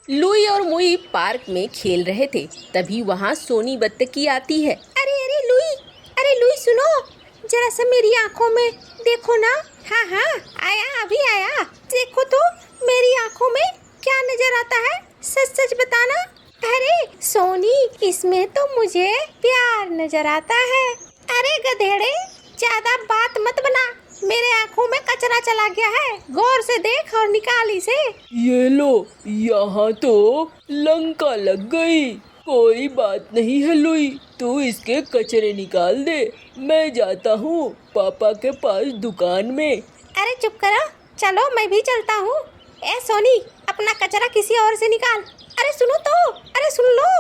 Louis और मुई park में खेल रहे थे, तभी वहाँ सोनी बत्तखी आती है। अरे लुई सुनो, जरा सा मेरी आंखों में देखो ना। हाँ आया, अभी आया। देखो तो मेरी आंखों में क्या नजर आता है, सच सच बताना। अरे सोनी, इसमें तो मुझे प्यार नजर आता है। अरे गधेड़े, ज्यादा बात मत बना, मेरे आंखों में कचरा चला गया है, गौर से देख और निकाल इसे। ये लो, यहाँ तो लंका लग गई। कोई बात नहीं है लुई, तू इसके कचरे निकाल दे। मैं जाता हूँ पापा के पास दुकान में। अरे चुप करो, चलो मैं भी चलता हूँ। ए सोनी, अपना कचरा किसी और से निकाल। अरे सुनो तो, अरे सुन लो।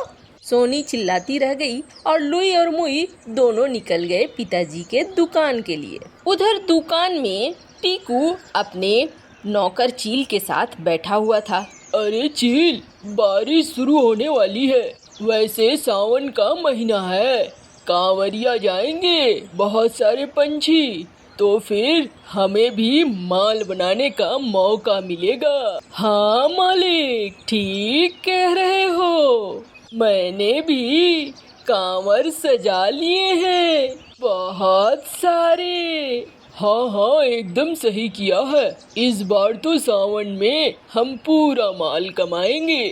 सोनी चिल्लाती रह गई और लुई और मुई दोनों निकल गए पिताजी के दुकान के लिए। उधर दुकान में टीकू अपने नौकर चील के साथ बैठा हुआ था। अरे चील, बारिश शुरू होने वाली है। वैसे सावन का महीना है, कांवरिया जाएंगे बहुत सारे पंछी, तो फिर हमें भी माल बनाने का मौका मिलेगा। हाँ मालिक, ठीक कह रहे हो। मैंने भी कांवर सजा लिए हैं, बहुत सारे। हाँ, एकदम सही किया है। इस बार तो सावन में हम पूरा माल कमाएंगे।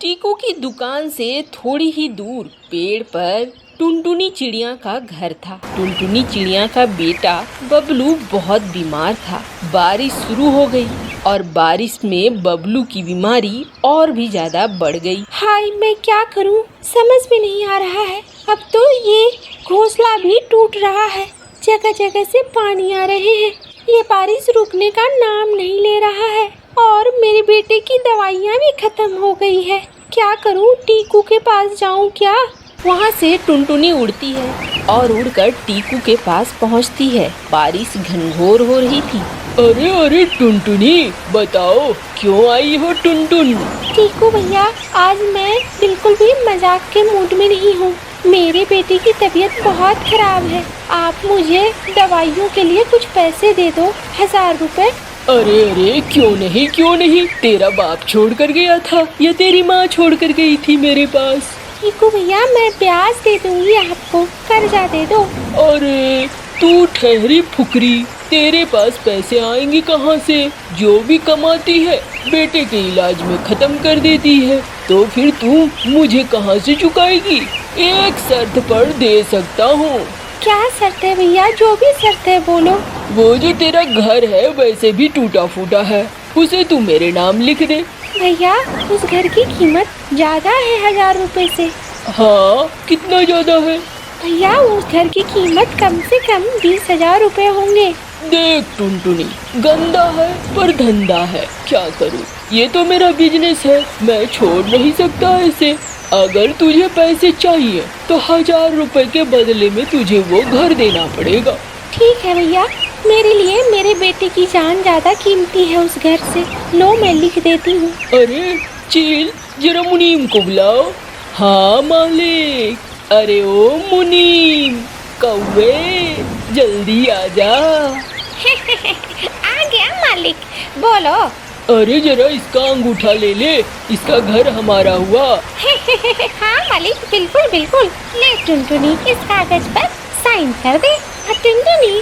टीकू की दुकान से थोड़ी ही दूर पेड़ पर टुनटुनी चिड़िया का घर था। टुनटुनी चिड़िया का बेटा बबलू बहुत बीमार था। बारिश शुरू हो गई और बारिश में बबलू की बीमारी और भी ज्यादा बढ़ गई। हाय, मैं क्या करूं, समझ में नहीं आ रहा है। अब तो ये घोंसला भी टूट रहा है, जगह जगह से पानी आ रहे हैं। ये बारिश रुकने का नाम नहीं ले रहा है और मेरे बेटे की दवाइयाँ भी खत्म हो गई है। क्या करूं, टीकू के पास जाऊं क्या? वहाँ से टुनटुनी उड़ती है और उड़कर टीकू के पास पहुँचती है। बारिश घनघोर हो रही थी। अरे टुनटुनी, बताओ क्यों आई हो टुनटुन? टीकू भैया, आज मैं बिल्कुल भी मजाक के मूड में नहीं हूँ। मेरे बेटे की तबीयत बहुत खराब है। आप मुझे दवाइयों के लिए कुछ पैसे दे दो, 1000 रुपए। अरे क्यों नहीं, तेरा बाप छोड़ कर गया था या तेरी माँ छोड़ कर गई थी मेरे पास? टीकू भैया, मैं ब्याज दे दूंगी आपको, कर्जा दे दो। अरे तू ठहरी फुकरी, तेरे पास पैसे आएंगे कहाँ से? जो भी कमाती है बेटे के इलाज में खत्म कर देती है, तो फिर तू मुझे कहाँ से चुकाएगी? एक शर्त पर दे सकता हूँ। क्या शर्त है भैया? जो भी शर्त है बोलो। वो जो तेरा घर है वैसे भी टूटा फूटा है, उसे तू मेरे नाम लिख दे। भैया, उस घर की कीमत ज्यादा है 1000 रुपए से। हाँ, कितना ज्यादा है? भैया, उस घर की कीमत कम से कम 20,000 रुपए होंगे। देख टुनटुनी, गंदा है पर धंधा है, क्या करूँ? ये तो मेरा बिजनेस है, मैं छोड़ नहीं सकता इसे। अगर तुझे पैसे चाहिए तो 1000 रुपए के बदले में तुझे वो घर देना पड़ेगा। ठीक है भैया, मेरे लिए मेरे बेटे की जान ज्यादा कीमती है उस घर से। लो, मैं लिख देती हूँ। अरे चील, जरा मुनीम को बुलाओ। हाँ मालिक। अरे ओ मुनीम, कौवे जल्दी आजा। आ गया मालिक, बोलो। अरे जरा इसका अंगूठा ले ले, इसका घर हमारा हुआ। हाँ मालिक, बिल्कुल बिल्कुल। ले टुनटुनी, इस कागज पर साइन कर दे। टुनटुनी,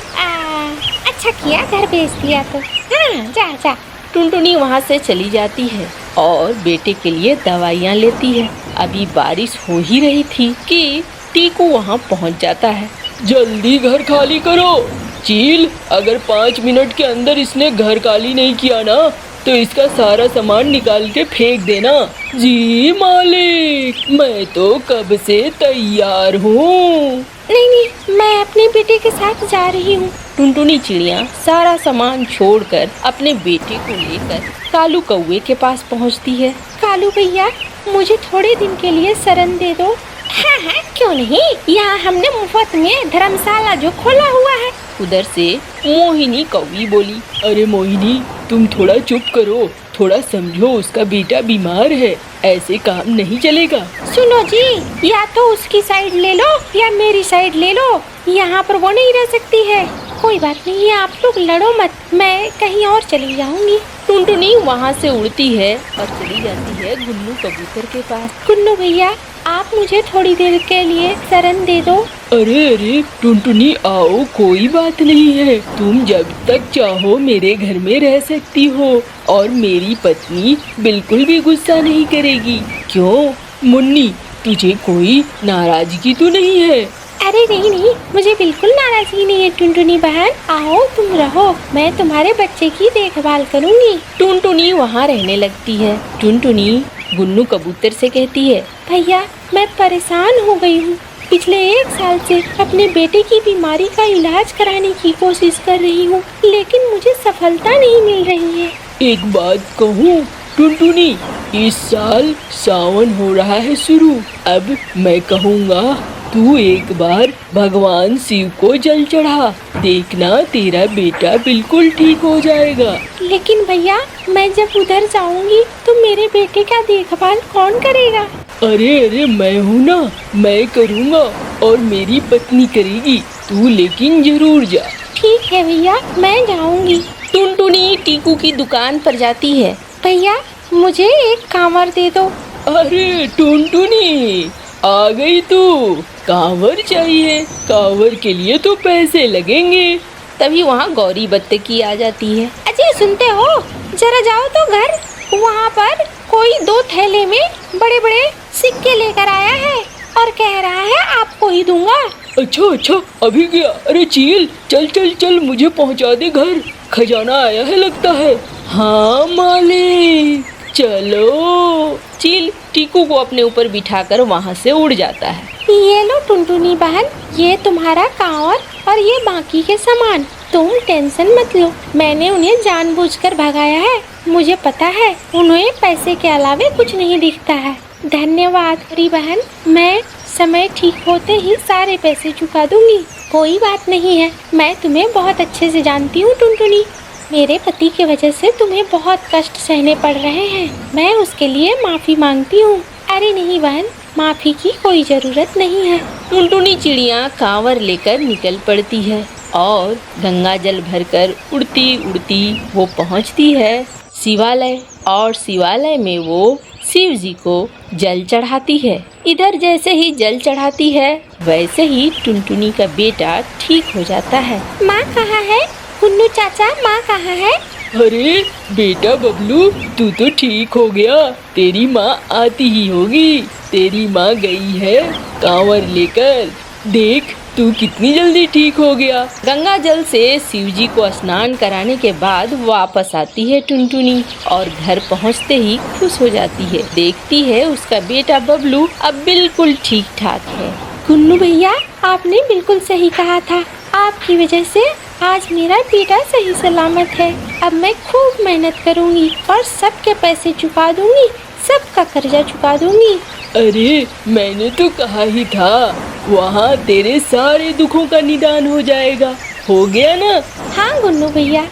अच्छा किया घर भेज दिया तो। हाँ, जा। टुनटुनी वहाँ से चली जाती है और बेटे के लिए दवाइयाँ लेती है। अभी बारिश हो ही रही थी कि टीकू वहाँ पहुँच जाता है। जल्दी घर खाली करो। चील, अगर 5 मिनट के अंदर इसने घर खाली नहीं किया ना, तो इसका सारा सामान निकाल के फेंक देना। जी मालिक, मैं तो कब से तैयार हूँ। नहीं, मैं अपने बेटे के साथ जा रही हूँ। टुनटुनी चिड़िया सारा सामान छोड़कर अपने बेटे को लेकर कालू कौवे के पास पहुँचती है। कालू भैया, मुझे थोड़े दिन के लिए शरण दे दो। हाँ, क्यों नहीं। यहाँ हमने मुफ्त में धर्मशाला जो खोला हुआ है। उधर से मोहिनी कौवी बोली। अरे मोहिनी, तुम थोड़ा चुप करो, थोड़ा समझो, उसका बेटा बीमार है, ऐसे काम नहीं चलेगा। सुनो जी, या तो उसकी साइड ले लो या मेरी साइड ले लो, यहाँ पर वो नहीं रह सकती है। कोई बात नहीं, आप लोग लड़ो मत, मैं कहीं और चली जाऊंगी। टुनटुनी वहाँ से उड़ती है और चली जाती है गुन्नू कबूतर के पास। गुन्नू भैया, आप मुझे थोड़ी देर के लिए शरण दे दो। अरे अरे टुनटुनी आओ, कोई बात नहीं है, तुम जब तक चाहो मेरे घर में रह सकती हो और मेरी पत्नी बिल्कुल भी गुस्सा नहीं करेगी। क्यों मुन्नी, तुझे कोई नाराजगी तो नहीं है? अरे नहीं नहीं, मुझे बिल्कुल नाराजगी नहीं है टुनटुनी बहन। आओ तुम रहो, मैं तुम्हारे बच्चे की देखभाल करूंगी। टुनटुनी वहाँ रहने लगती है। टुनटुनी गुन्नू कबूतर से कहती है, भैया मैं परेशान हो गई हूँ। पिछले 1 साल से अपने बेटे की बीमारी का इलाज कराने की कोशिश कर रही हूँ, लेकिन मुझे सफलता नहीं मिल रही है। एक बात कहूँ टुनटुनी, इस साल सावन हो रहा है शुरू। अब मैं कहूँगा तू एक बार भगवान शिव को जल चढ़ा, देखना तेरा बेटा बिल्कुल ठीक हो जाएगा। लेकिन भैया, मैं जब उधर जाऊंगी तो मेरे बेटे का देखभाल कौन करेगा? अरे अरे मैं हूँ ना, मैं करूँगा और मेरी पत्नी करेगी, तू लेकिन जरूर जा। ठीक है भैया, मैं जाऊंगी। टुनटुनी टीकू की दुकान पर जाती है। भैया मुझे एक कांवर दे दो। अरे टुनटुनी आ गई तू, कांवर चाहिए? कांवर के लिए तो पैसे लगेंगे। तभी वहाँ गौरी बत्तकी आ जाती है। अजय सुनते हो, जरा जाओ तो घर, वहाँ पर कोई 2 थैले में बड़े बड़े सिक्के लेकर आया है और कह रहा है आपको ही दूंगा। अच्छा अच्छा, अभी गया? अरे चील, चल चल चल, मुझे पहुँचा दे घर, खजाना आया है लगता है। हाँ मालिक, चलो। चील टीकू को अपने ऊपर बिठाकर वहाँ से उड़ जाता है। ये लो टुनटुनी बहन, ये तुम्हारा कांवर और ये बाकी के सामान, तुम टेंशन मत लो। मैंने उन्हें जानबूझकर भगाया है, मुझे पता है उन्हें पैसे के अलावा कुछ नहीं दिखता है। धन्यवाद मेरी बहन, मैं समय ठीक होते ही सारे पैसे चुका दूंगी। कोई बात नहीं है, मैं तुम्हें बहुत अच्छे से जानती हूँ टुनटुनी। मेरे पति की वजह से तुम्हें बहुत कष्ट सहने पड़ रहे हैं, मैं उसके लिए माफ़ी मांगती हूँ। अरे नहीं बहन, माफ़ी की कोई ज़रूरत नहीं है। टुनटुनी चिड़िया कांवर लेकर निकल पड़ती है और गंगा जल भरकर उड़ती उड़ती वो पहुँचती है शिवालय, और शिवालय में वो शिव जी को जल चढ़ाती है। इधर जैसे ही जल चढ़ाती है वैसे ही टुनटुनी का बेटा ठीक हो जाता है। माँ कहाँ है? गुन्नू चाचा, माँ कहाँ है? अरे बेटा बबलू, तू तो ठीक हो गया, तेरी माँ आती ही होगी। तेरी माँ गई है कांवर लेकर, देख तू कितनी जल्दी ठीक हो गया। गंगा जल से शिव जी को स्नान कराने के बाद वापस आती है टुनटुनी और घर पहुंचते ही खुश हो जाती है। देखती है उसका बेटा बबलू अब बिल्कुल ठीक ठाक है। गुन्नू भैया, आपने बिल्कुल सही कहा था, आपकी वजह से आज मेरा बेटा सही सलामत है। अब मैं खूब मेहनत करूंगी और सबके पैसे चुका दूंगी, सबका कर्जा चुका दूंगी। अरे मैंने तो कहा ही था, वहाँ तेरे सारे दुखों का निदान हो जाएगा। हो गया ना? हाँ गुन्नू भैया।